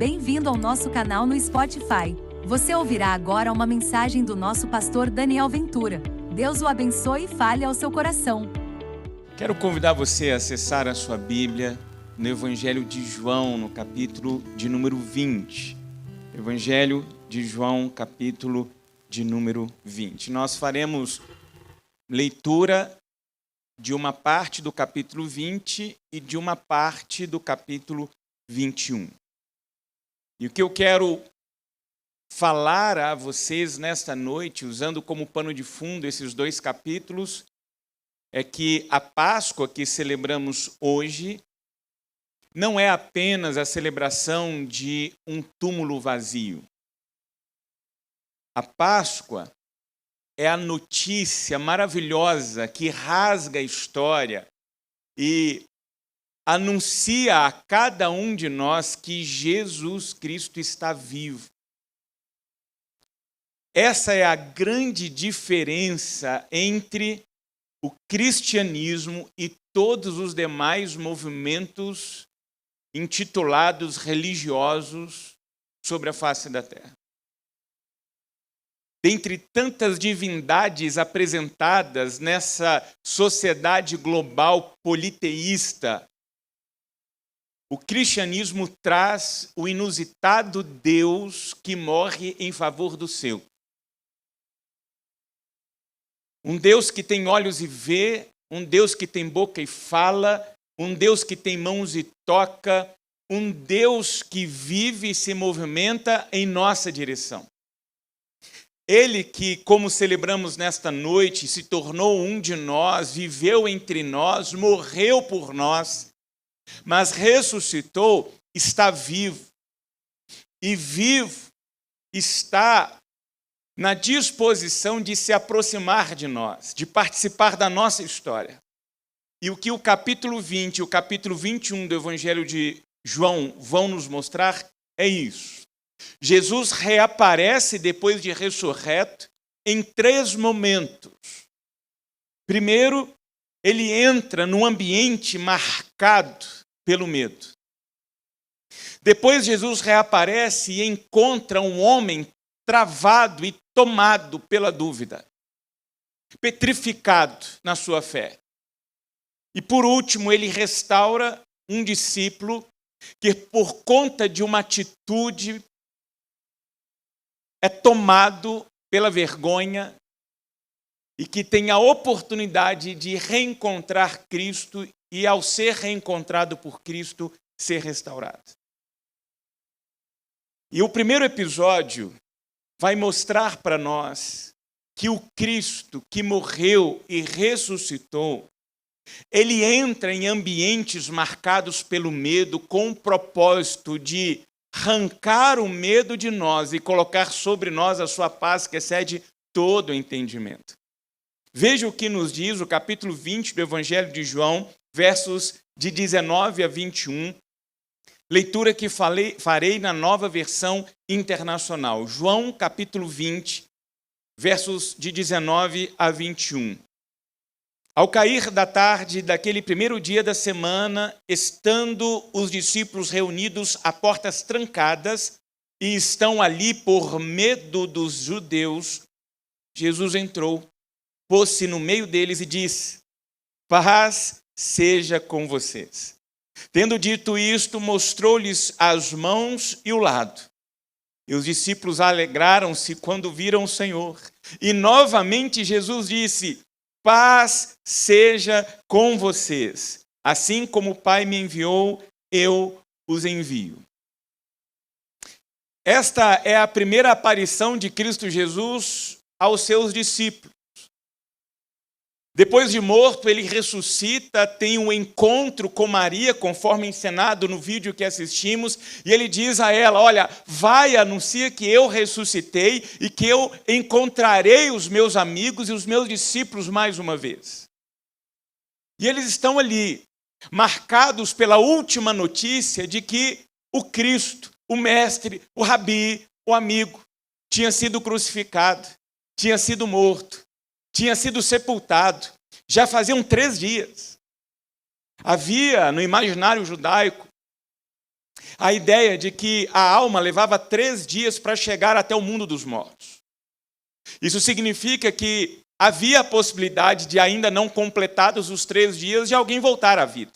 Bem-vindo ao nosso canal no Spotify. Você ouvirá agora uma mensagem do nosso pastor Daniel Ventura. Deus o abençoe e fale ao seu coração. Quero convidar você a acessar a sua Bíblia no Evangelho de João, no capítulo de número 20. Evangelho de João, capítulo de número 20. Nós faremos leitura de uma parte do capítulo 20 e de uma parte do capítulo 21. E o que eu quero falar a vocês nesta noite, usando como pano de fundo esses dois capítulos, é que a Páscoa que celebramos hoje não é apenas a celebração de um túmulo vazio. A Páscoa é a notícia maravilhosa que rasga a história e anuncia a cada um de nós que Jesus Cristo está vivo. Essa é a grande diferença entre o cristianismo e todos os demais movimentos intitulados religiosos sobre a face da terra. Dentre tantas divindades apresentadas nessa sociedade global politeísta, o cristianismo traz o inusitado Deus que morre em favor do seu. Um Deus que tem olhos e vê, um Deus que tem boca e fala, um Deus que tem mãos e toca, um Deus que vive e se movimenta em nossa direção. Ele que, como celebramos nesta noite, se tornou um de nós, viveu entre nós, morreu por nós, mas ressuscitou, está vivo. E vivo está na disposição de se aproximar de nós, de participar da nossa história. E o que o capítulo 20 e o capítulo 21 do Evangelho de João vão nos mostrar é isso. Jesus reaparece depois de ressurreto em 3 momentos. Primeiro, ele entra num ambiente marcado pelo medo. Depois Jesus reaparece e encontra um homem travado e tomado pela dúvida, petrificado na sua fé. E por último, ele restaura um discípulo que, por conta de uma atitude, é tomado pela vergonha e que tem a oportunidade de reencontrar Cristo e, ao ser reencontrado por Cristo, ser restaurado. E o primeiro episódio vai mostrar para nós que o Cristo que morreu e ressuscitou, ele entra em ambientes marcados pelo medo com o propósito de arrancar o medo de nós e colocar sobre nós a sua paz que excede todo o entendimento. Veja o que nos diz o capítulo 20 do Evangelho de João, versos de 19 a 21, leitura que farei na Nova Versão Internacional. João, capítulo 20, versos de 19 a 21. Ao cair da tarde daquele primeiro dia da semana, estando os discípulos reunidos a portas trancadas e estão ali por medo dos judeus, Jesus entrou, pôs-se no meio deles e disse: paz seja com vocês. Tendo dito isto, mostrou-lhes as mãos e o lado. E os discípulos alegraram-se quando viram o Senhor. E novamente Jesus disse: paz seja com vocês. Assim como o Pai me enviou, eu os envio. Esta é a primeira aparição de Cristo Jesus aos seus discípulos. Depois de morto, ele ressuscita, tem um encontro com Maria, conforme encenado no vídeo que assistimos, e ele diz a ela: olha, vai, anuncia que eu ressuscitei e que eu encontrarei os meus amigos e os meus discípulos mais uma vez. E eles estão ali, marcados pela última notícia de que o Cristo, o Mestre, o Rabi, o amigo, tinha sido crucificado, tinha sido morto, tinha sido sepultado. Já faziam 3 dias. Havia no imaginário judaico a ideia de que a alma levava 3 dias para chegar até o mundo dos mortos. Isso significa que havia a possibilidade de, ainda não completados os 3 dias, de alguém voltar à vida.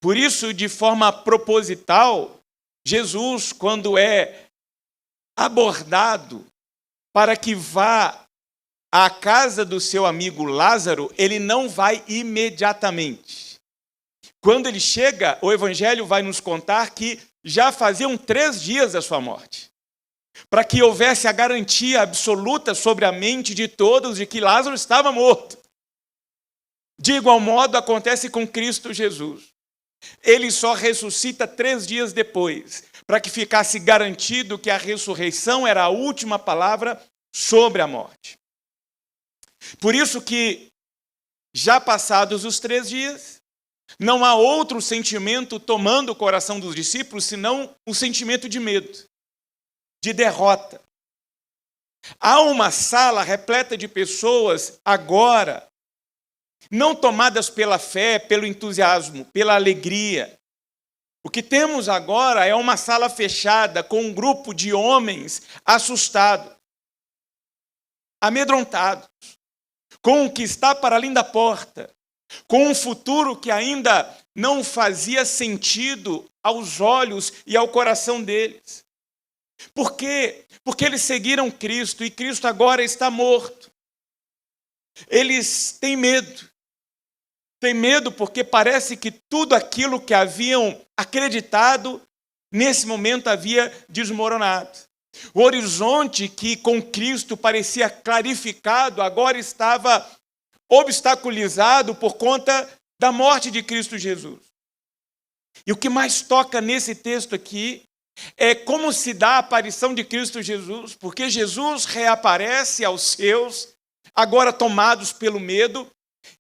Por isso, de forma proposital, Jesus, quando é abordado para que vá à casa do seu amigo Lázaro, ele não vai imediatamente. Quando ele chega, o Evangelho vai nos contar que já faziam 3 dias da sua morte, para que houvesse a garantia absoluta sobre a mente de todos de que Lázaro estava morto. De igual modo, acontece com Cristo Jesus. Ele só ressuscita 3 dias depois, para que ficasse garantido que a ressurreição era a última palavra sobre a morte. Por isso que, já passados os 3 dias, não há outro sentimento tomando o coração dos discípulos, senão o sentimento de medo, de derrota. Há uma sala repleta de pessoas agora, não tomadas pela fé, pelo entusiasmo, pela alegria. O que temos agora é uma sala fechada com um grupo de homens assustados, amedrontados, com o que está para além da porta, com um futuro que ainda não fazia sentido aos olhos e ao coração deles. Por quê? Porque eles seguiram Cristo e Cristo agora está morto. Eles têm medo. Têm medo porque parece que tudo aquilo que haviam acreditado, nesse momento havia desmoronado. O horizonte que com Cristo parecia clarificado, agora estava obstaculizado por conta da morte de Cristo Jesus. E o que mais toca nesse texto aqui é como se dá a aparição de Cristo Jesus, porque Jesus reaparece aos seus, agora tomados pelo medo,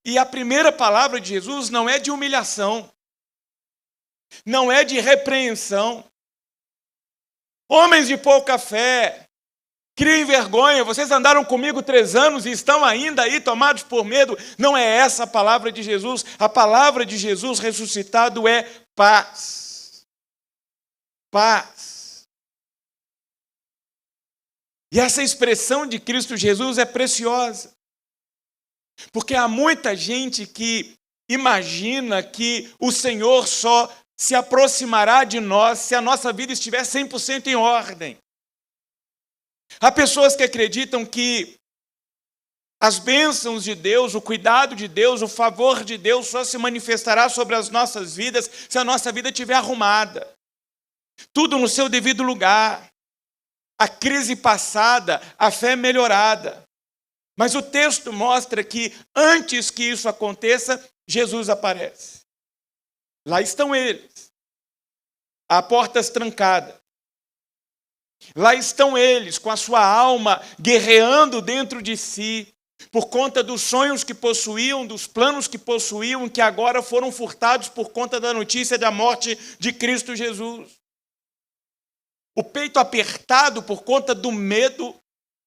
e a primeira palavra de Jesus não é de humilhação, não é de repreensão. Homens de pouca fé, criem vergonha, vocês andaram comigo 3 anos e estão ainda aí tomados por medo. Não é essa a palavra de Jesus. A palavra de Jesus ressuscitado é paz. Paz. E essa expressão de Cristo Jesus é preciosa. Porque há muita gente que imagina que o Senhor só se aproximará de nós se a nossa vida estiver 100% em ordem. Há pessoas que acreditam que as bênçãos de Deus, o cuidado de Deus, o favor de Deus só se manifestará sobre as nossas vidas se a nossa vida estiver arrumada. Tudo no seu devido lugar. A crise passada, a fé melhorada. Mas o texto mostra que antes que isso aconteça, Jesus aparece. Lá estão eles, a portas trancadas. Lá estão eles, com a sua alma guerreando dentro de si, por conta dos sonhos que possuíam, dos planos que possuíam, que agora foram furtados por conta da notícia da morte de Cristo Jesus. O peito apertado por conta do medo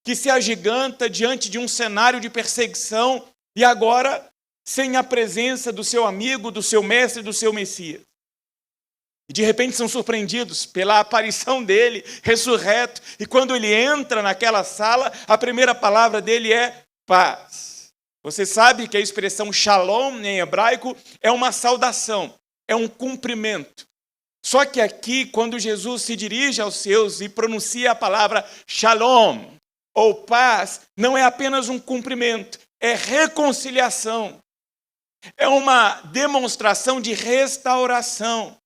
que se agiganta diante de um cenário de perseguição e agora sem a presença do seu amigo, do seu mestre, do seu Messias. E de repente são surpreendidos pela aparição dele, ressurreto, e quando ele entra naquela sala, a primeira palavra dele é paz. Você sabe que a expressão shalom em hebraico é uma saudação, é um cumprimento. Só que aqui, quando Jesus se dirige aos seus e pronuncia a palavra shalom, ou paz, não é apenas um cumprimento, é reconciliação. É uma demonstração de restauração.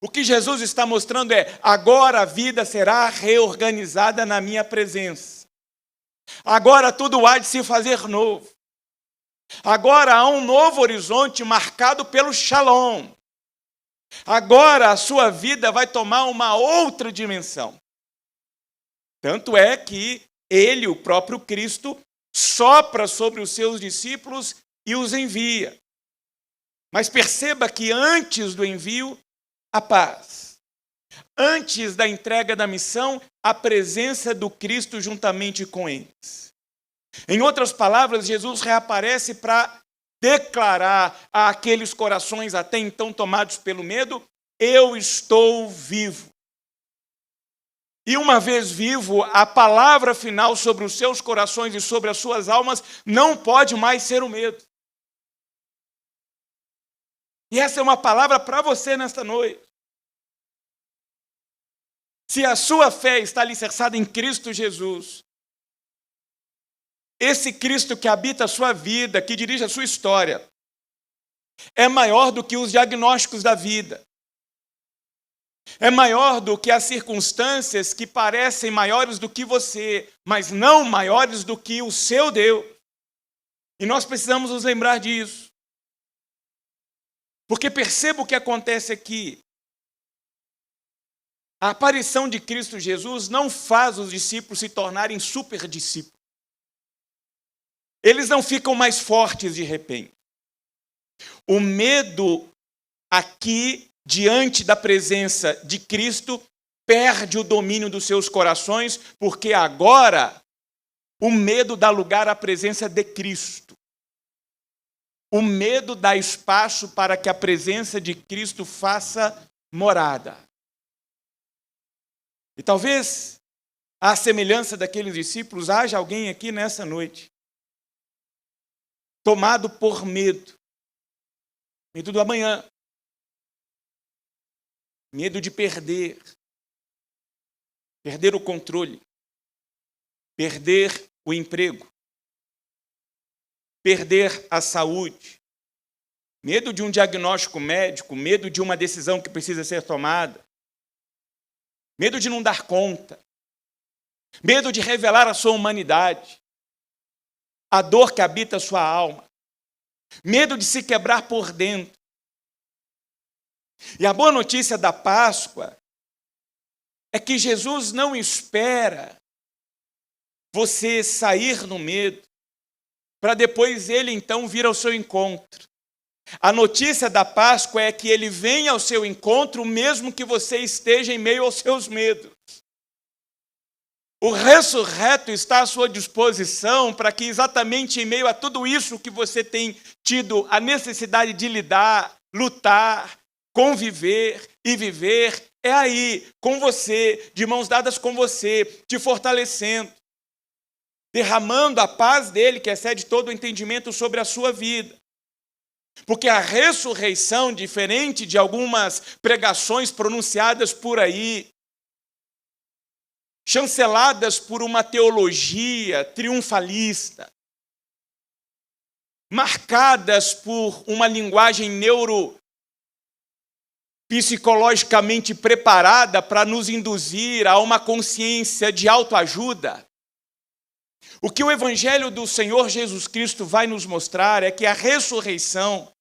O que Jesus está mostrando é, agora a vida será reorganizada na minha presença. Agora tudo há de se fazer novo. Agora há um novo horizonte marcado pelo shalom. Agora a sua vida vai tomar uma outra dimensão. Tanto é que ele, o próprio Cristo, sopra sobre os seus discípulos e os envia. Mas perceba que antes do envio, a paz. Antes da entrega da missão, a presença do Cristo juntamente com eles. Em outras palavras, Jesus reaparece para declarar àqueles corações até então tomados pelo medo eu estou vivo. E uma vez vivo, a palavra final sobre os seus corações e sobre as suas almas não pode mais ser o medo. E essa é uma palavra para você nesta noite. Se a sua fé está alicerçada em Cristo Jesus, esse Cristo que habita a sua vida, que dirige a sua história, é maior do que os diagnósticos da vida. É maior do que as circunstâncias que parecem maiores do que você, mas não maiores do que o seu Deus. E nós precisamos nos lembrar disso. Porque perceba o que acontece aqui. A aparição de Cristo Jesus não faz os discípulos se tornarem super discípulos. Eles não ficam mais fortes de repente. O medo aqui, diante da presença de Cristo, perde o domínio dos seus corações, porque agora o medo dá lugar à presença de Cristo. O medo dá espaço para que a presença de Cristo faça morada. E talvez, à semelhança daqueles discípulos, haja alguém aqui nessa noite tomado por medo. Medo do amanhã. Medo de perder. Perder o controle. Perder o emprego. Perder a saúde. Medo de um diagnóstico médico. Medo de uma decisão que precisa ser tomada. Medo de não dar conta. Medo de revelar a sua humanidade. A dor que habita a sua alma. Medo de se quebrar por dentro. E a boa notícia da Páscoa é que Jesus não espera você sair no medo para depois ele então vir ao seu encontro. A notícia da Páscoa é que ele vem ao seu encontro mesmo que você esteja em meio aos seus medos. O ressurreto está à sua disposição para que exatamente em meio a tudo isso que você tem tido a necessidade de lidar, lutar, conviver e viver, é aí, com você, de mãos dadas com você, te fortalecendo, derramando a paz dele, que excede todo o entendimento sobre a sua vida. Porque a ressurreição, diferente de algumas pregações pronunciadas por aí, chanceladas por uma teologia triunfalista, marcadas por uma linguagem neuropsicologicamente preparada para nos induzir a uma consciência de autoajuda. O que o Evangelho do Senhor Jesus Cristo vai nos mostrar é que a ressurreição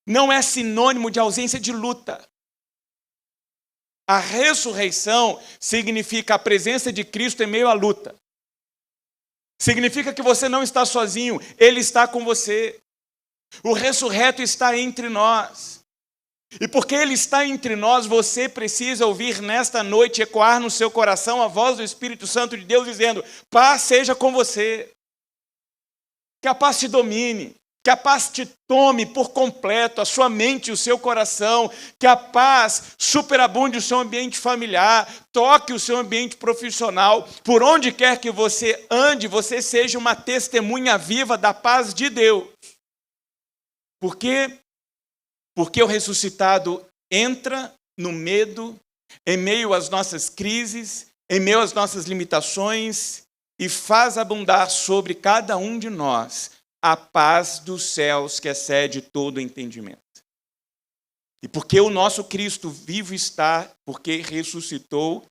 não é sinônimo de ausência de luta. A ressurreição significa a presença de Cristo em meio à luta. Significa que você não está sozinho, Ele está com você. O ressurreto está entre nós. E porque Ele está entre nós, você precisa ouvir nesta noite ecoar no seu coração a voz do Espírito Santo de Deus dizendo: paz seja com você. Que a paz te domine. Que a paz te tome por completo, a sua mente e o seu coração. Que a paz superabunde o seu ambiente familiar, toque o seu ambiente profissional. Por onde quer que você ande, você seja uma testemunha viva da paz de Deus. Por quê? Porque o ressuscitado entra no medo, em meio às nossas crises, em meio às nossas limitações, e faz abundar sobre cada um de nós a paz dos céus que excede todo entendimento. E porque o nosso Cristo vivo está, porque ressuscitou,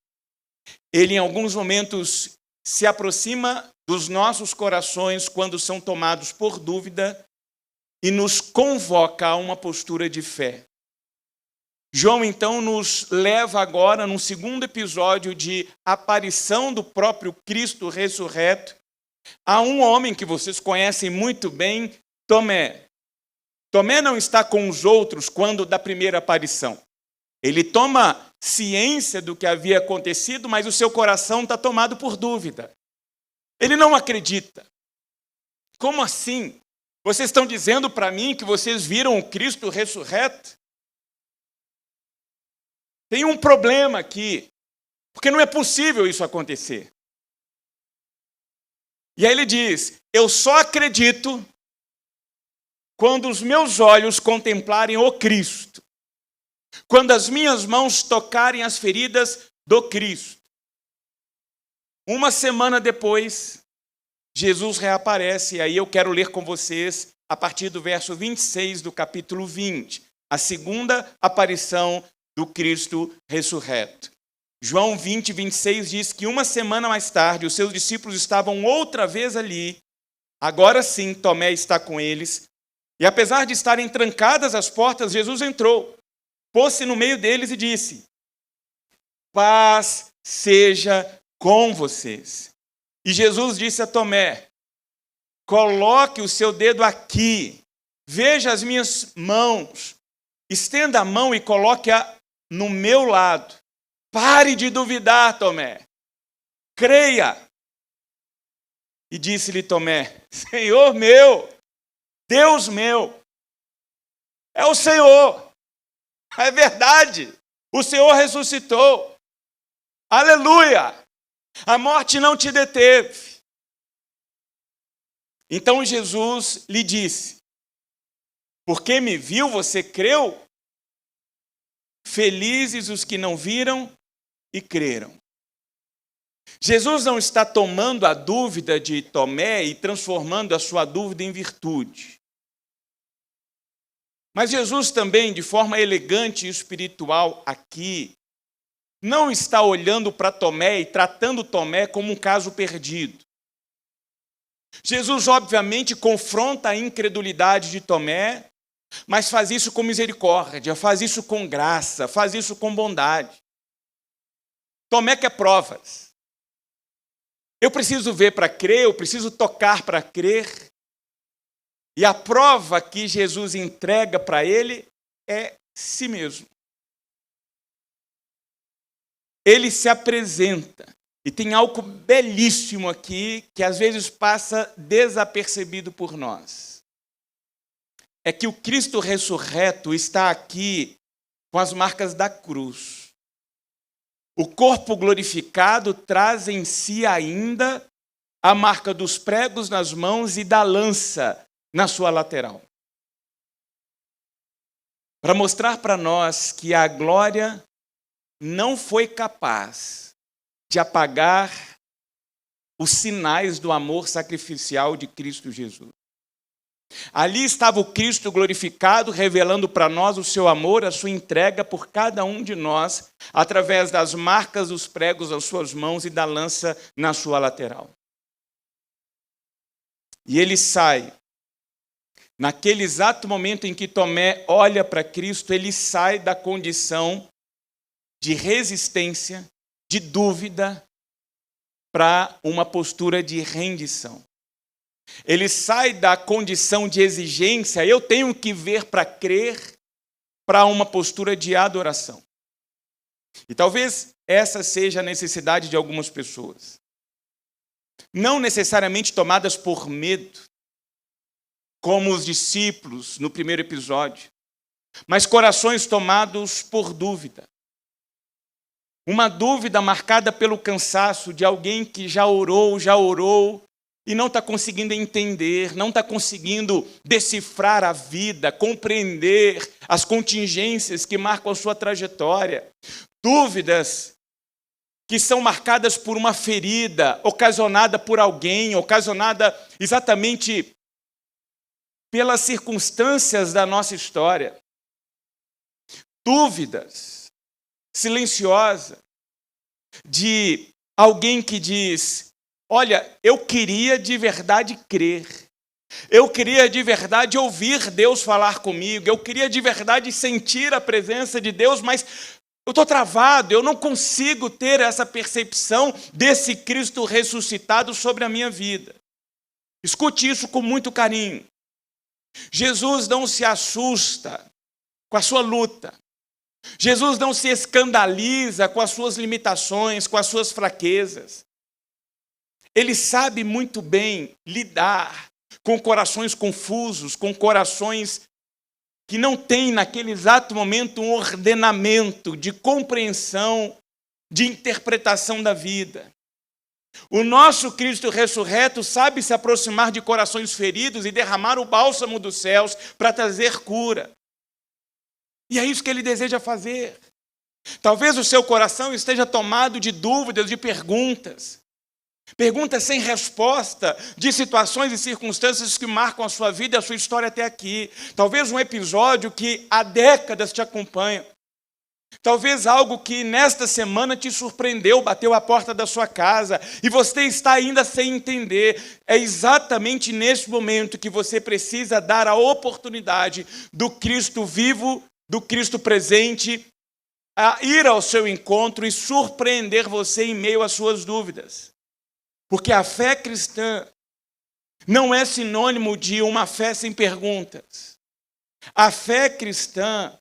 Ele em alguns momentos se aproxima dos nossos corações quando são tomados por dúvida e nos convoca a uma postura de fé. João então nos leva agora, num segundo episódio de aparição do próprio Cristo ressurreto, a um homem que vocês conhecem muito bem, Tomé. Tomé não está com os outros quando da primeira aparição. Ele toma ciência do que havia acontecido, mas o seu coração está tomado por dúvida. Ele não acredita. Como assim? Vocês estão dizendo para mim que vocês viram o Cristo ressurreto? Tem um problema aqui, porque não é possível isso acontecer. E aí ele diz: eu só acredito quando os meus olhos contemplarem o Cristo, quando as minhas mãos tocarem as feridas do Cristo. Uma semana depois, Jesus reaparece, e aí eu quero ler com vocês a partir do verso 26 do capítulo 20, a segunda aparição do Cristo ressurreto. João 20, 26 diz que uma semana mais tarde, os seus discípulos estavam outra vez ali. Agora sim, Tomé está com eles. E apesar de estarem trancadas as portas, Jesus entrou, pôs-se no meio deles e disse: paz seja com vocês. E Jesus disse a Tomé: coloque o seu dedo aqui, veja as minhas mãos, estenda a mão e coloque-a no meu lado. Pare de duvidar, Tomé. Creia. E disse-lhe Tomé: Senhor meu, Deus meu. É o Senhor. É verdade. O Senhor ressuscitou. Aleluia. A morte não te deteve. Então Jesus lhe disse: porque me viu, você creu? Felizes os que não viram e creram. Jesus não está tomando a dúvida de Tomé e transformando a sua dúvida em virtude. Mas Jesus também, de forma elegante e espiritual aqui, não está olhando para Tomé e tratando Tomé como um caso perdido. Jesus, obviamente, confronta a incredulidade de Tomé, mas faz isso com misericórdia, faz isso com graça, faz isso com bondade. Tomé quer provas. Eu preciso ver para crer, eu preciso tocar para crer. E a prova que Jesus entrega para ele é si mesmo. Ele se apresenta. E tem algo belíssimo aqui que às vezes passa desapercebido por nós. É que o Cristo ressurreto está aqui com as marcas da cruz. O corpo glorificado traz em si ainda a marca dos pregos nas mãos e da lança na sua lateral. Para mostrar para nós que a glória não foi capaz de apagar os sinais do amor sacrificial de Cristo Jesus. Ali estava o Cristo glorificado, revelando para nós o seu amor, a sua entrega por cada um de nós, através das marcas dos pregos nas suas mãos e da lança na sua lateral. E ele sai. Naquele exato momento em que Tomé olha para Cristo, ele sai da condição de resistência, de dúvida, para uma postura de rendição. Ele sai da condição de exigência, eu tenho que ver para crer, para uma postura de adoração. E talvez essa seja a necessidade de algumas pessoas. Não necessariamente tomadas por medo, como os discípulos no primeiro episódio, mas corações tomados por dúvida. Uma dúvida marcada pelo cansaço de alguém que já orou, e não está conseguindo entender, não está conseguindo decifrar a vida, compreender as contingências que marcam a sua trajetória. Dúvidas que são marcadas por uma ferida, ocasionada por alguém, ocasionada exatamente pelas circunstâncias da nossa história. Dúvidas silenciosas de alguém que diz: olha, eu queria de verdade crer. Eu queria de verdade ouvir Deus falar comigo. Eu queria de verdade sentir a presença de Deus, mas eu estou travado. Eu não consigo ter essa percepção desse Cristo ressuscitado sobre a minha vida. Escute isso com muito carinho. Jesus não se assusta com a sua luta. Jesus não se escandaliza com as suas limitações, com as suas fraquezas. Ele sabe muito bem lidar com corações confusos, com corações que não tem naquele exato momento um ordenamento de compreensão, de interpretação da vida. O nosso Cristo ressurreto sabe se aproximar de corações feridos e derramar o bálsamo dos céus para trazer cura. E é isso que ele deseja fazer. Talvez o seu coração esteja tomado de dúvidas, de perguntas. Perguntas sem resposta, de situações e circunstâncias que marcam a sua vida e a sua história até aqui. Talvez um episódio que há décadas te acompanha. Talvez algo que nesta semana te surpreendeu, bateu a porta da sua casa e você está ainda sem entender. É exatamente nesse momento que você precisa dar a oportunidade do Cristo vivo, do Cristo presente, a ir ao seu encontro e surpreender você em meio às suas dúvidas. Porque a fé cristã não é sinônimo de uma fé sem perguntas. A fé cristã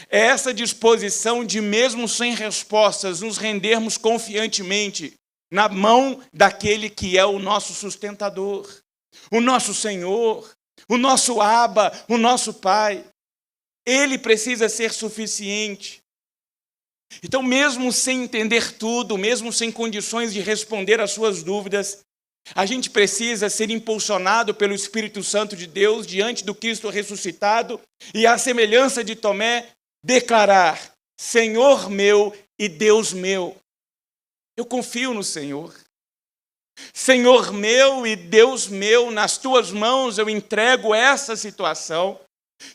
é essa disposição de, mesmo sem respostas, nos rendermos confiantemente na mão daquele que é o nosso sustentador, o nosso Senhor, o nosso Abba, o nosso Pai. Ele precisa ser suficiente. Então, mesmo sem entender tudo, mesmo sem condições de responder às suas dúvidas, a gente precisa ser impulsionado pelo Espírito Santo de Deus diante do Cristo ressuscitado e, à semelhança de Tomé, declarar: Senhor meu e Deus meu. Eu confio no Senhor. Senhor meu e Deus meu, nas tuas mãos eu entrego essa situação.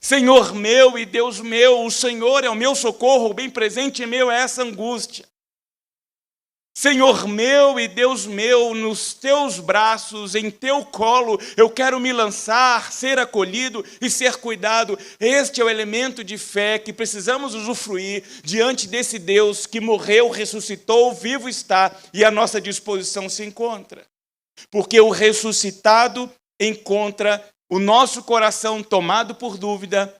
Senhor meu e Deus meu, o Senhor é o meu socorro, o bem presente em meu é essa angústia. Senhor meu e Deus meu, nos teus braços, em teu colo, eu quero me lançar, ser acolhido e ser cuidado. Este é o elemento de fé que precisamos usufruir diante desse Deus que morreu, ressuscitou, vivo está e à nossa disposição se encontra. Porque o ressuscitado encontra o nosso coração tomado por dúvida,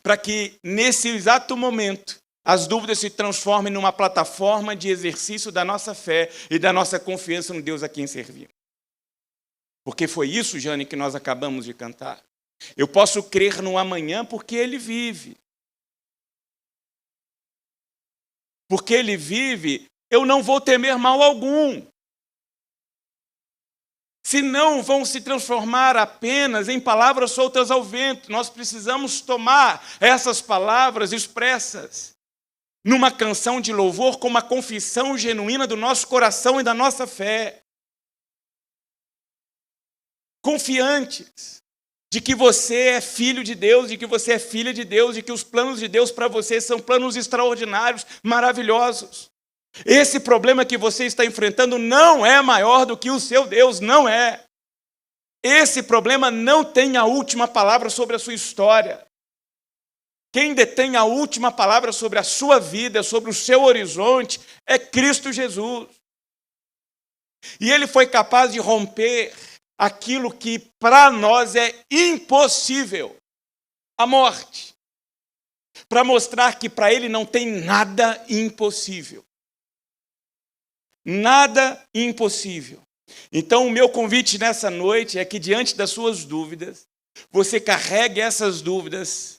para que nesse exato momento as dúvidas se transformem numa plataforma de exercício da nossa fé e da nossa confiança no Deus a quem servimos. Porque foi isso, Jane, que nós acabamos de cantar. Eu posso crer no amanhã porque Ele vive. Porque Ele vive, eu não vou temer mal algum. Senão vão se transformar apenas em palavras soltas ao vento. Nós precisamos tomar essas palavras expressas numa canção de louvor com uma confissão genuína do nosso coração e da nossa fé. Confiantes de que você é filho de Deus, de que você é filha de Deus, de que os planos de Deus para você são planos extraordinários, maravilhosos. Esse problema que você está enfrentando não é maior do que o seu Deus, não é. Esse problema não tem a última palavra sobre a sua história. Quem detém a última palavra sobre a sua vida, sobre o seu horizonte, é Cristo Jesus. E Ele foi capaz de romper aquilo que para nós é impossível, a morte, para mostrar que para Ele não tem nada impossível. Nada impossível. Então, o meu convite nessa noite é que, diante das suas dúvidas, você carregue essas dúvidas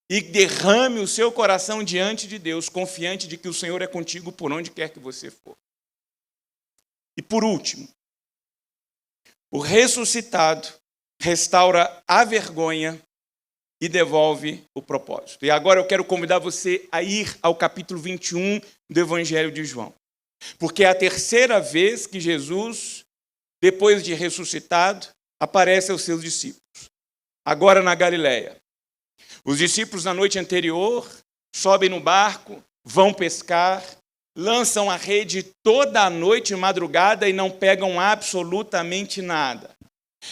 e derrame o seu coração diante de Deus, confiante de que o Senhor é contigo por onde quer que você for. E por último, o ressuscitado restaura a vergonha e devolve o propósito. E agora eu quero convidar você a ir ao capítulo 21 do Evangelho de João. Porque é a terceira vez que Jesus, depois de ressuscitado, aparece aos seus discípulos. Agora na Galileia. Os discípulos, na noite anterior, sobem no barco, vão pescar, lançam a rede toda a noite e madrugada e não pegam absolutamente nada.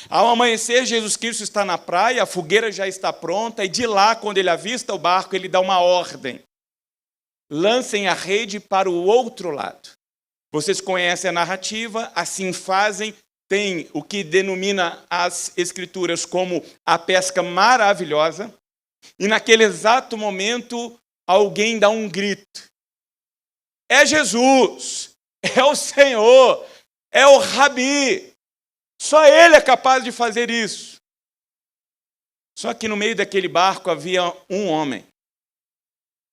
Ao amanhecer, Jesus Cristo está na praia, a fogueira já está pronta, e de lá, quando ele avista o barco, ele dá uma ordem. Lancem a rede para o outro lado. Vocês conhecem a narrativa, assim fazem, tem o que denomina as Escrituras como a pesca maravilhosa, e naquele exato momento, alguém dá um grito. É Jesus, é o Senhor, é o Rabi. Só Ele é capaz de fazer isso. Só que no meio daquele barco havia um homem,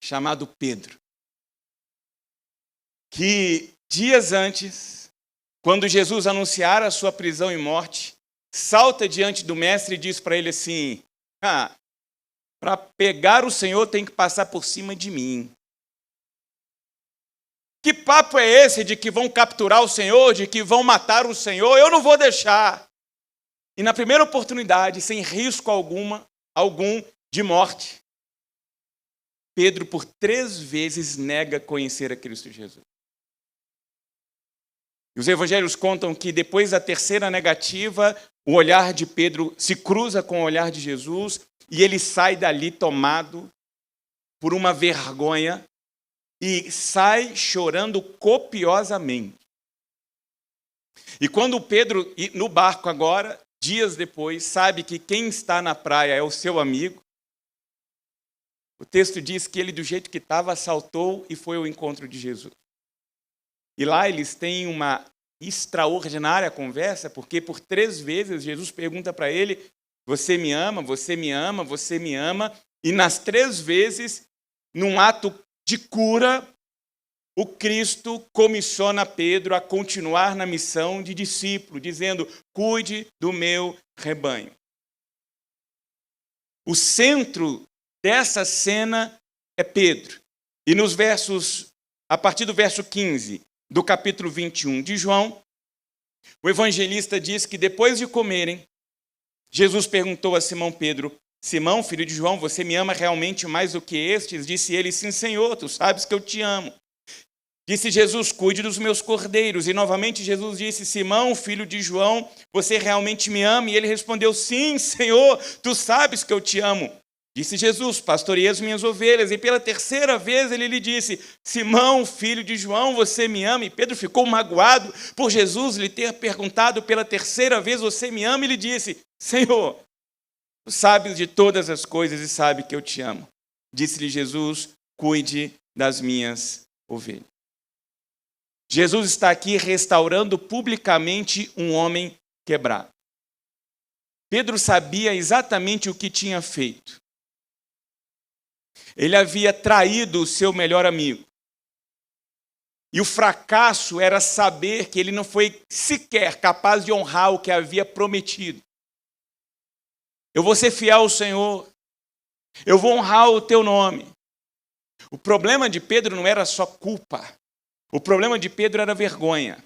chamado Pedro, que dias antes, quando Jesus anunciara a sua prisão e morte, salta diante do mestre e diz para ele assim: para pegar o Senhor tem que passar por cima de mim. Que papo é esse de que vão capturar o Senhor, de que vão matar o Senhor? Eu não vou deixar. E na primeira oportunidade, sem risco algum de morte, Pedro por 3 vezes nega conhecer a Cristo Jesus. E os evangelhos contam que depois da terceira negativa, o olhar de Pedro se cruza com o olhar de Jesus e ele sai dali tomado por uma vergonha e sai chorando copiosamente. E quando Pedro, no barco agora, dias depois, sabe que quem está na praia é o seu amigo, o texto diz que ele, do jeito que estava, saltou e foi ao encontro de Jesus. E lá eles têm uma extraordinária conversa, porque por 3 vezes Jesus pergunta para ele: você me ama, você me ama, você me ama? E nas 3 vezes, num ato de cura, o Cristo comissiona Pedro a continuar na missão de discípulo, dizendo: cuide do meu rebanho. O centro dessa cena é Pedro. E nos versos, a partir do verso 15 do capítulo 21 de João, o evangelista diz que depois de comerem, Jesus perguntou a Simão Pedro: Simão, filho de João, você me ama realmente mais do que estes? Disse ele: sim, Senhor, tu sabes que eu te amo. Disse Jesus: cuide dos meus cordeiros. E novamente Jesus disse: Simão, filho de João, você realmente me ama? E ele respondeu: sim, Senhor, tu sabes que eu te amo. Disse Jesus: pastorei as minhas ovelhas. E pela 3ª vez ele lhe disse: Simão, filho de João, você me ama? E Pedro ficou magoado por Jesus lhe ter perguntado pela 3ª vez: você me ama? E lhe disse: Senhor, tu sabes de todas as coisas e sabe que eu te amo. Disse-lhe Jesus: cuide das minhas ovelhas. Jesus está aqui restaurando publicamente um homem quebrado. Pedro sabia exatamente o que tinha feito. Ele havia traído o seu melhor amigo. E o fracasso era saber que ele não foi sequer capaz de honrar o que havia prometido. Eu vou ser fiel ao Senhor. Eu vou honrar o teu nome. O problema de Pedro não era só culpa. O problema de Pedro era vergonha.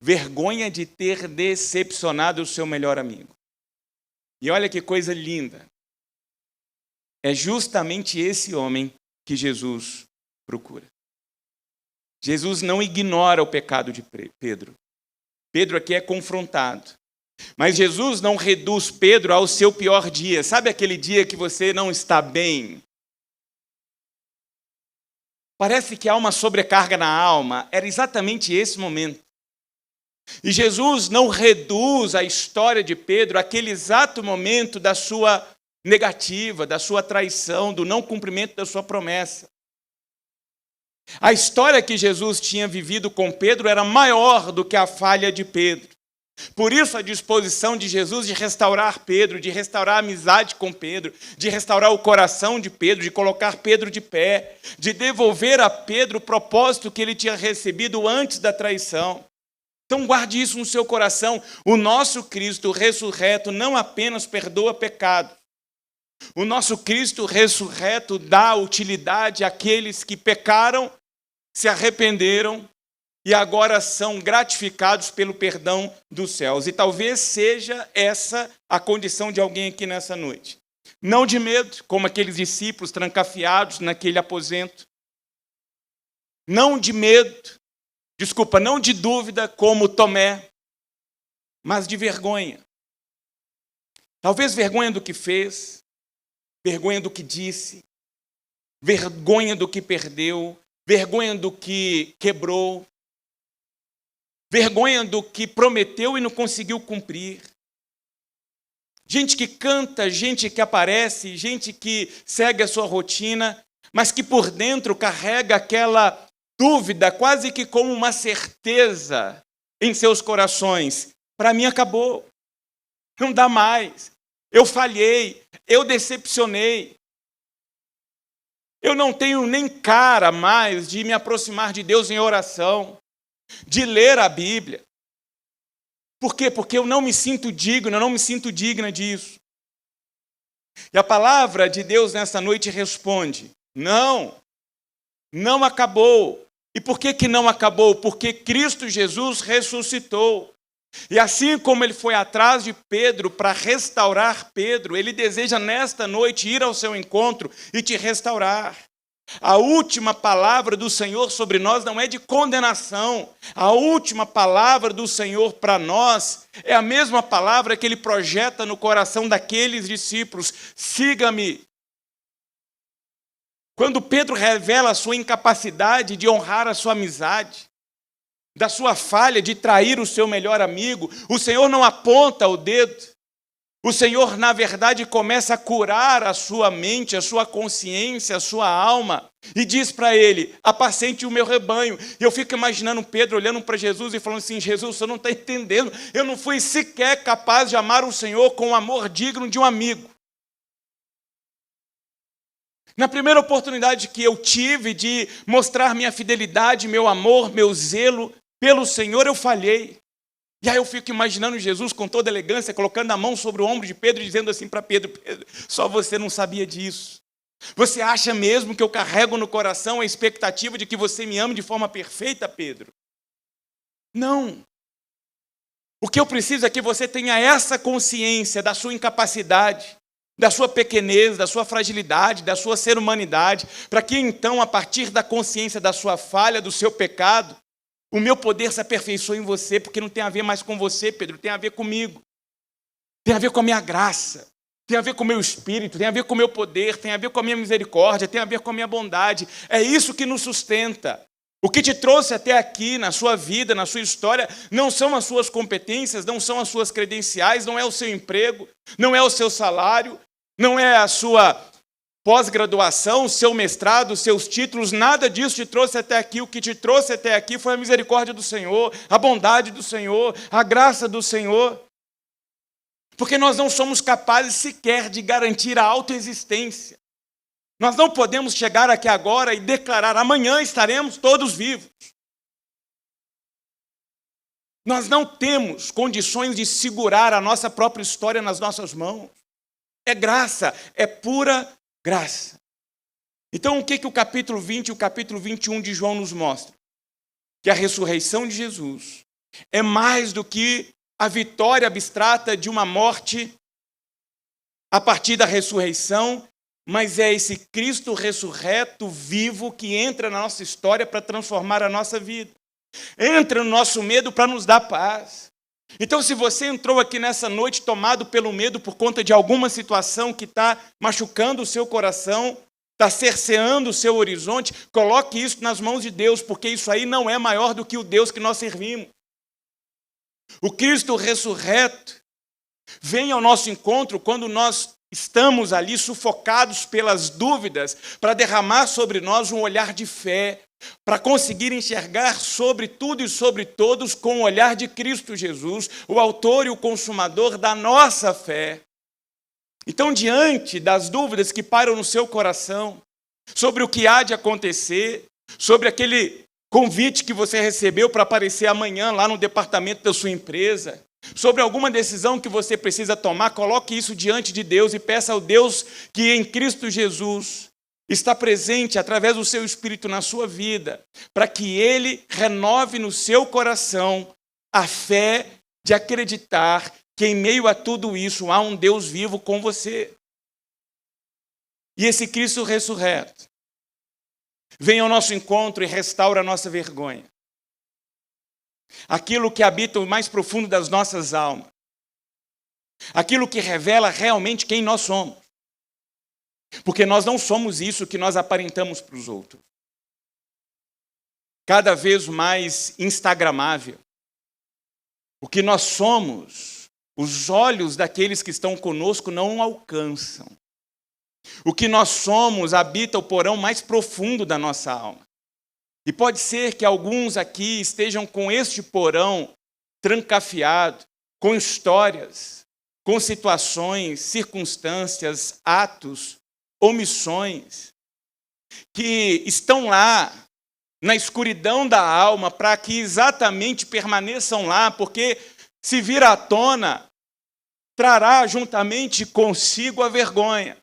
Vergonha de ter decepcionado o seu melhor amigo. E olha que coisa linda. É justamente esse homem que Jesus procura. Jesus não ignora o pecado de Pedro. Pedro aqui é confrontado. Mas Jesus não reduz Pedro ao seu pior dia. Sabe aquele dia que você não está bem? Parece que há uma sobrecarga na alma. Era exatamente esse momento. E Jesus não reduz a história de Pedro àquele exato momento da sua negativa, da sua traição, do não cumprimento da sua promessa. A história que Jesus tinha vivido com Pedro era maior do que a falha de Pedro. Por isso a disposição de Jesus de restaurar Pedro, de restaurar a amizade com Pedro, de restaurar o coração de Pedro, de colocar Pedro de pé, de devolver a Pedro o propósito que ele tinha recebido antes da traição. Então guarde isso no seu coração. O nosso Cristo ressurreto não apenas perdoa pecado. O nosso Cristo ressurreto dá utilidade àqueles que pecaram, se arrependeram e agora são gratificados pelo perdão dos céus. E talvez seja essa a condição de alguém aqui nessa noite. Não de medo, como aqueles discípulos trancafiados naquele aposento. Não de medo, não de dúvida, como Tomé, mas de vergonha. Talvez vergonha do que fez, vergonha do que disse, vergonha do que perdeu, vergonha do que quebrou, vergonha do que prometeu e não conseguiu cumprir. Gente que canta, gente que aparece, gente que segue a sua rotina, mas que por dentro carrega aquela dúvida, quase que como uma certeza em seus corações. Para mim acabou, não dá mais. eu falhei, eu decepcionei. Eu não tenho nem cara mais de me aproximar de Deus em oração, de ler a Bíblia. Por quê? Porque eu não me sinto digno, eu não me sinto digna disso. E a palavra de Deus nessa noite responde: não, não acabou. E por que não acabou? Porque Cristo Jesus ressuscitou. E assim como ele foi atrás de Pedro para restaurar Pedro, ele deseja nesta noite ir ao seu encontro e te restaurar. A última palavra do Senhor sobre nós não é de condenação. A última palavra do Senhor para nós é a mesma palavra que ele projeta no coração daqueles discípulos: siga-me. Quando Pedro revela a sua incapacidade de honrar a sua amizade, da sua falha de trair o seu melhor amigo, o Senhor não aponta o dedo. O Senhor, na verdade, começa a curar a sua mente, a sua consciência, a sua alma, e diz para ele: apacente o meu rebanho. E eu fico imaginando Pedro olhando para Jesus e falando assim: Jesus, você não está entendendo, eu não fui sequer capaz de amar o Senhor com o amor digno de um amigo. Na primeira oportunidade que eu tive de mostrar minha fidelidade, meu amor, meu zelo pelo Senhor, eu falhei. E aí eu fico imaginando Jesus com toda elegância, colocando a mão sobre o ombro de Pedro e dizendo assim para Pedro: Pedro, só você não sabia disso. Você acha mesmo que eu carrego no coração a expectativa de que você me ame de forma perfeita, Pedro? Não. O que eu preciso é que você tenha essa consciência da sua incapacidade, da sua pequenez, da sua fragilidade, da sua ser humanidade, para que então, a partir da consciência da sua falha, do seu pecado, o meu poder se aperfeiçoe em você, porque não tem a ver mais com você, Pedro, tem a ver comigo. Tem a ver com a minha graça, tem a ver com o meu espírito, tem a ver com o meu poder, tem a ver com a minha misericórdia, tem a ver com a minha bondade. É isso que nos sustenta. O que te trouxe até aqui, na sua vida, na sua história, não são as suas competências, não são as suas credenciais, não é o seu emprego, não é o seu salário, não é a sua pós-graduação, o seu mestrado, os seus títulos, nada disso te trouxe até aqui. O que te trouxe até aqui foi a misericórdia do Senhor, a bondade do Senhor, a graça do Senhor. Porque nós não somos capazes sequer de garantir a autoexistência. Nós não podemos chegar aqui agora e declarar: amanhã estaremos todos vivos. Nós não temos condições de segurar a nossa própria história nas nossas mãos. É graça, é pura graça. Então, o que o capítulo 20 e o capítulo 21 de João nos mostram? Que a ressurreição de Jesus é mais do que a vitória abstrata de uma morte a partir da ressurreição, mas é esse Cristo ressurreto, vivo, que entra na nossa história para transformar a nossa vida. Entra no nosso medo para nos dar paz. Então, se você entrou aqui nessa noite tomado pelo medo por conta de alguma situação que está machucando o seu coração, está cerceando o seu horizonte, coloque isso nas mãos de Deus, porque isso aí não é maior do que o Deus que nós servimos. O Cristo ressurreto vem ao nosso encontro quando nós estamos ali sufocados pelas dúvidas, para derramar sobre nós um olhar de fé, para conseguir enxergar sobre tudo e sobre todos com o olhar de Cristo Jesus, o autor e o consumador da nossa fé. Então, diante das dúvidas que pairam no seu coração, sobre o que há de acontecer, sobre aquele convite que você recebeu para aparecer amanhã lá no departamento da sua empresa, sobre alguma decisão que você precisa tomar, coloque isso diante de Deus e peça ao Deus que em Cristo Jesus está presente através do seu Espírito na sua vida, para que Ele renove no seu coração a fé de acreditar que em meio a tudo isso há um Deus vivo com você. E esse Cristo ressurreto vem ao nosso encontro e restaura a nossa vergonha. Aquilo que habita o mais profundo das nossas almas. Aquilo que revela realmente quem nós somos. Porque nós não somos isso que nós aparentamos para os outros. Cada vez mais instagramável. O que nós somos, os olhos daqueles que estão conosco não alcançam. O que nós somos habita o porão mais profundo da nossa alma. E pode ser que alguns aqui estejam com este porão trancafiado, com histórias, com situações, circunstâncias, atos, omissões, que estão lá na escuridão da alma para que exatamente permaneçam lá, porque se vir à tona, trará juntamente consigo a vergonha.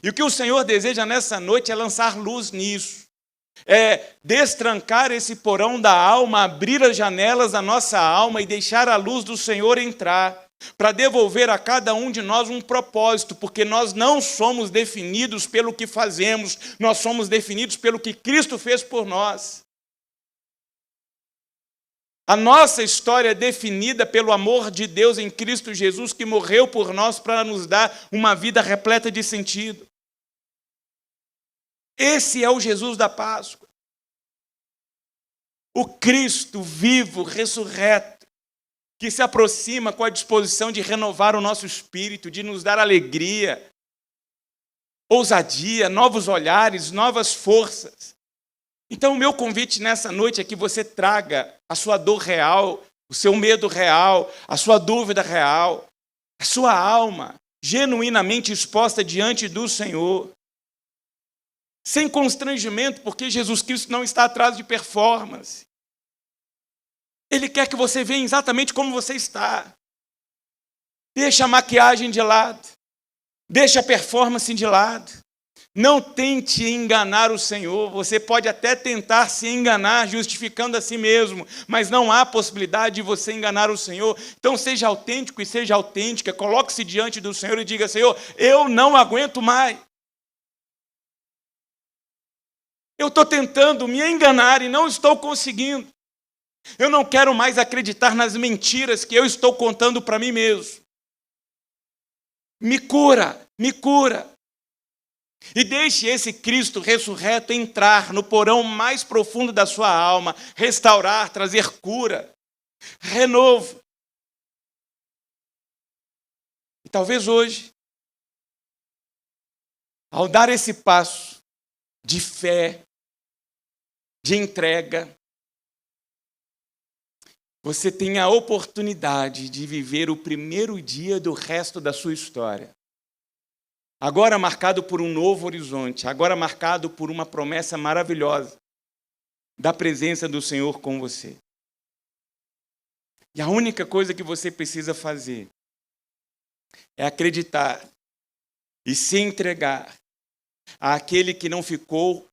E o que o Senhor deseja nessa noite é lançar luz nisso. É destrancar esse porão da alma, abrir as janelas da nossa alma e deixar a luz do Senhor entrar, para devolver a cada um de nós um propósito, porque nós não somos definidos pelo que fazemos, nós somos definidos pelo que Cristo fez por nós. A nossa história é definida pelo amor de Deus em Cristo Jesus, que morreu por nós para nos dar uma vida repleta de sentido. Esse é o Jesus da Páscoa. O Cristo vivo, ressurreto, que se aproxima com a disposição de renovar o nosso espírito, de nos dar alegria, ousadia, novos olhares, novas forças. Então, o meu convite nessa noite é que você traga a sua dor real, o seu medo real, a sua dúvida real, a sua alma genuinamente exposta diante do Senhor. Sem constrangimento, porque Jesus Cristo não está atrás de performance. Ele quer que você venha exatamente como você está. Deixa a maquiagem de lado. Deixa a performance de lado. Não tente enganar o Senhor. Você pode até tentar se enganar justificando a si mesmo, mas não há possibilidade de você enganar o Senhor. Então seja autêntico e seja autêntica. Coloque-se diante do Senhor e diga: Senhor, eu não aguento mais. Eu estou tentando me enganar e não estou conseguindo. Eu não quero mais acreditar nas mentiras que eu estou contando para mim mesmo. Me cura, me cura. E deixe esse Cristo ressurreto entrar no porão mais profundo da sua alma, restaurar, trazer cura, renovo. E talvez hoje, ao dar esse passo de fé, de entrega, você tenha a oportunidade de viver o primeiro dia do resto da sua história. Agora marcado por um novo horizonte, agora marcado por uma promessa maravilhosa da presença do Senhor com você. E a única coisa que você precisa fazer é acreditar e se entregar àquele que não ficou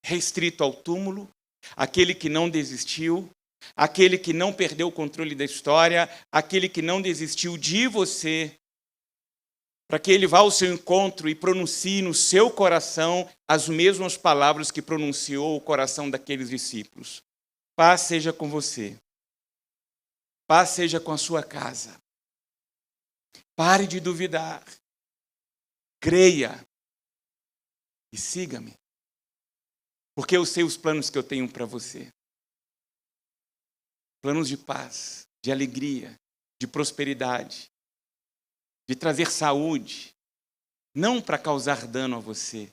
restrito ao túmulo, aquele que não desistiu, aquele que não perdeu o controle da história, aquele que não desistiu de você, para que ele vá ao seu encontro e pronuncie no seu coração as mesmas palavras que pronunciou o coração daqueles discípulos. Paz seja com você. Paz seja com a sua casa. Pare de duvidar. Creia e siga-me. Porque eu sei os planos que eu tenho para você. Planos de paz, de alegria, de prosperidade, de trazer saúde, não para causar dano a você.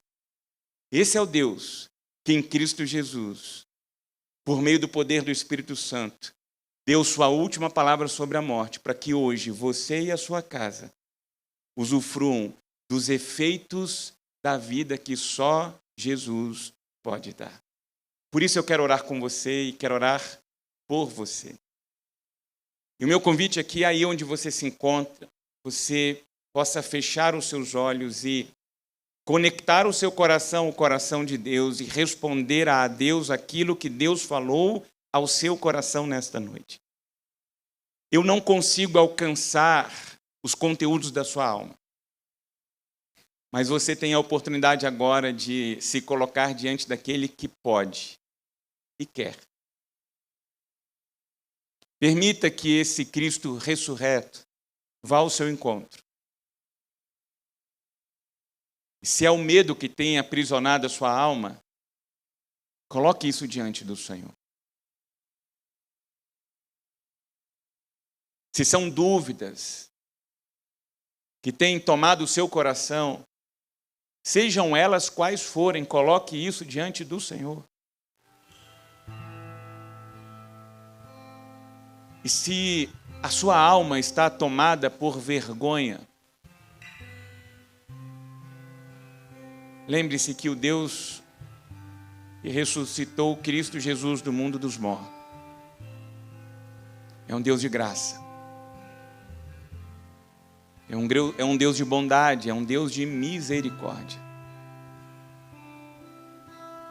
Esse é o Deus que em Cristo Jesus, por meio do poder do Espírito Santo, deu sua última palavra sobre a morte, para que hoje você e a sua casa usufruam dos efeitos da vida que só Jesus pode dar. Por isso eu quero orar com você e quero orar por você. E o meu convite aqui, aí onde você se encontra, você possa fechar os seus olhos e conectar o seu coração ao coração de Deus e responder a Deus aquilo que Deus falou ao seu coração nesta noite. Eu não consigo alcançar os conteúdos da sua alma, mas você tem a oportunidade agora de se colocar diante daquele que pode e quer. Permita que esse Cristo ressurreto vá ao seu encontro. E se é o medo que tem aprisionado a sua alma, coloque isso diante do Senhor. Se são dúvidas que têm tomado o seu coração, sejam elas quais forem, coloque isso diante do Senhor. E se a sua alma está tomada por vergonha, lembre-se que o Deus que ressuscitou Cristo Jesus do mundo dos mortos é um Deus de graça, é um Deus de bondade, é um Deus de misericórdia.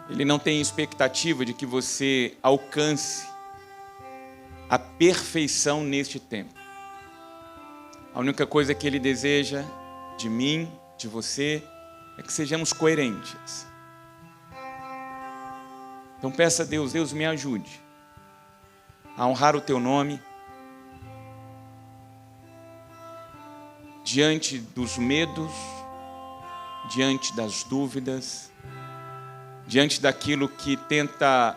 Ele não tem expectativa de que você alcance a perfeição neste tempo. A única coisa que Ele deseja de mim, de você, é que sejamos coerentes. Então peça a Deus, Deus me ajude a honrar o Teu nome diante dos medos, diante das dúvidas, diante daquilo que tenta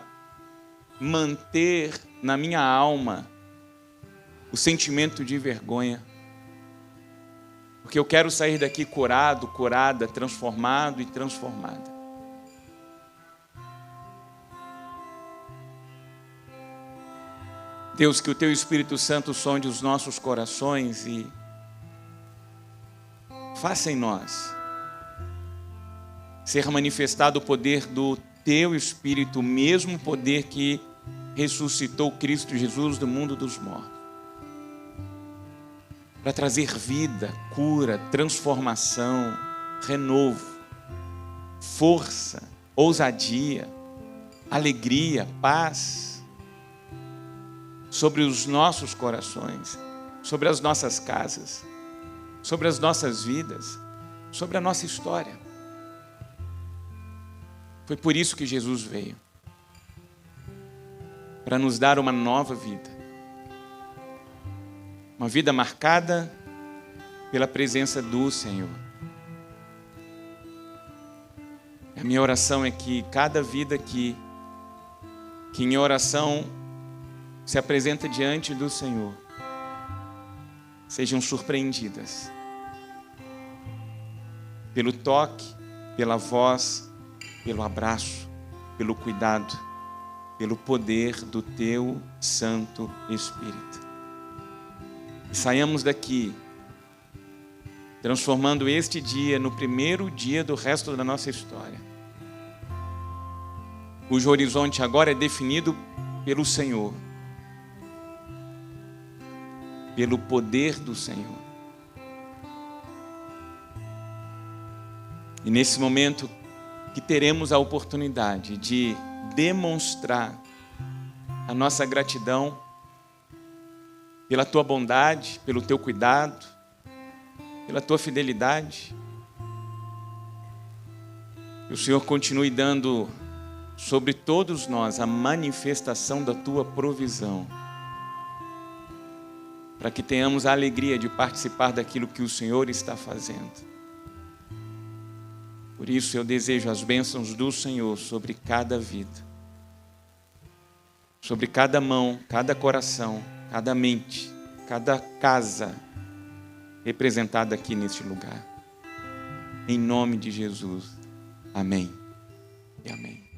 manter na minha alma o sentimento de vergonha. Porque eu quero sair daqui curado, curada, transformado e transformada. Deus, que o Teu Espírito Santo sonde os nossos corações e faça em nós ser manifestado o poder do Teu Espírito, o mesmo poder que ressuscitou Cristo Jesus do mundo dos mortos, para trazer vida, cura, transformação, renovo, força, ousadia, alegria, paz sobre os nossos corações, sobre as nossas casas, sobre as nossas vidas, sobre a nossa história. Foi por isso que Jesus veio, para nos dar uma nova vida. Uma vida marcada pela presença do Senhor. A minha oração é que cada vida aqui, que em oração se apresenta diante do Senhor, sejam surpreendidas pelo toque, pela voz, pelo abraço, pelo cuidado, pelo poder do Teu Santo Espírito. E saiamos daqui transformando este dia no primeiro dia do resto da nossa história, cujo horizonte agora é definido pelo Senhor, pelo poder do Senhor. E nesse momento que teremos a oportunidade de demonstrar a nossa gratidão pela Tua bondade, pelo Teu cuidado, pela Tua fidelidade. Que o Senhor continue dando sobre todos nós a manifestação da Tua provisão, para que tenhamos a alegria de participar daquilo que o Senhor está fazendo. Por isso eu desejo as bênçãos do Senhor sobre cada vida, sobre cada mão, cada coração, cada mente, cada casa representada aqui neste lugar. Em nome de Jesus. Amém e amém.